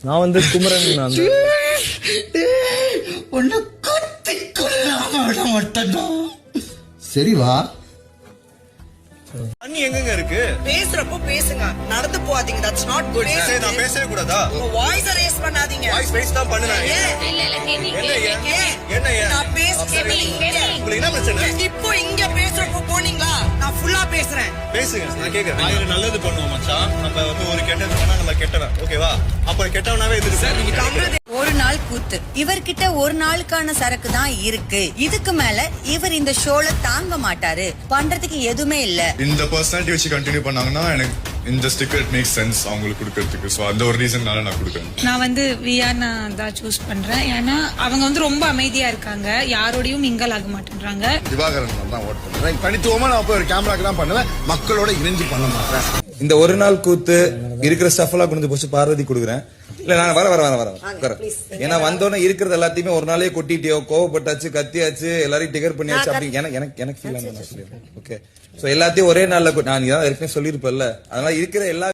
நான் வந்து குமரன் உன்னை கத்தி கொல்லாம விட மாட்டேன்டா. சரி வா. அண்ணி எங்கங்க இருக்கு? பேசுறப்போ பேசுங்க, நடந்து போகாதீங்க. That's not good. நான் பேசவே கூடாதா? உங்க வாய்ஸ் ரேஸ் பண்ணாதீங்க. வாய்ஸ் ரைஸ் தான் பண்ணுறேன். என்ன நான் பேசுறேன். உங்களுக்கு என்ன பிரச்சனை? இப்போ இங்க பேசுறப்போ போனீங்களா? நான் ஃபுல்லா பேசுறேன். பேசுங்க, நான் கேக்குறேன். ஆயிரம் நல்லது பண்ணுவோம் மச்சான். நம்ம வந்து ஒரு கெட்டது பண்ணா நம்ம கெட்டவன், ஓகேவா? அப்ப கெட்டவனாவே எதிர்த்து ஒரு நாள் கூத்து. இவர்கிட்ட ஒரு நாளுக்கான சரக்கு தான் இருக்கு. இதுக்கு மேல இவர் இந்த ஷோல தாங்க மாட்டாரு. பண்றதுக்கு எதுவுமே இல்ல. இந்த பர்சனாலிட்டி வச்சு கண்டினியூ பண்ணாங்கன்னா எனக்கு இந்த ஸ்டிக்கர் மேக் சென்ஸ் அவங்களுக்கு கொடுக்கறதுக்கு. சோ அந்த ஒரு ரீசன்னால நான் கொடுக்குறேன். நான் வந்து வியானா தான் சூஸ் பண்றேன். ஏன்னா அவங்க வந்து ரொம்ப அமைதியா இருக்காங்க, யாரோடையும் மிங்கல் ஆக மாட்டேன்றாங்க. திவாகரன் தான் ஓட் பண்றேன். தனித்துவமா நான் போய் ஒரு கேமராக்கு தான் பண்ணுவேன், மக்களோட இணைஞ்சு பண்ண மாட்டேன். இந்த ஒரு நாள் கூத்து இருக்கிற ஸ்டஃப் எல்லாம் கொண்டு போச்சு பார்வதி கொடுக்குறேன். இல்ல நான் வர ஏன்னா வந்தோடனே இருக்கிறது எல்லாத்தையுமே ஒரு நாளே கொட்டிட்டியோ, கோவப்பட்டாச்சு, கத்தியாச்சு, எல்லாரையும் டிகர் பண்ணியாச்சு அப்படின்னு எனக்கு ஃபீல் ஆன. ஓகே, சோ எல்லாத்தையும் ஒரே நாள்ல நான் ஏற்கனவே சொல்லியிருப்பேன்ல, அதனால இருக்கிற எல்லா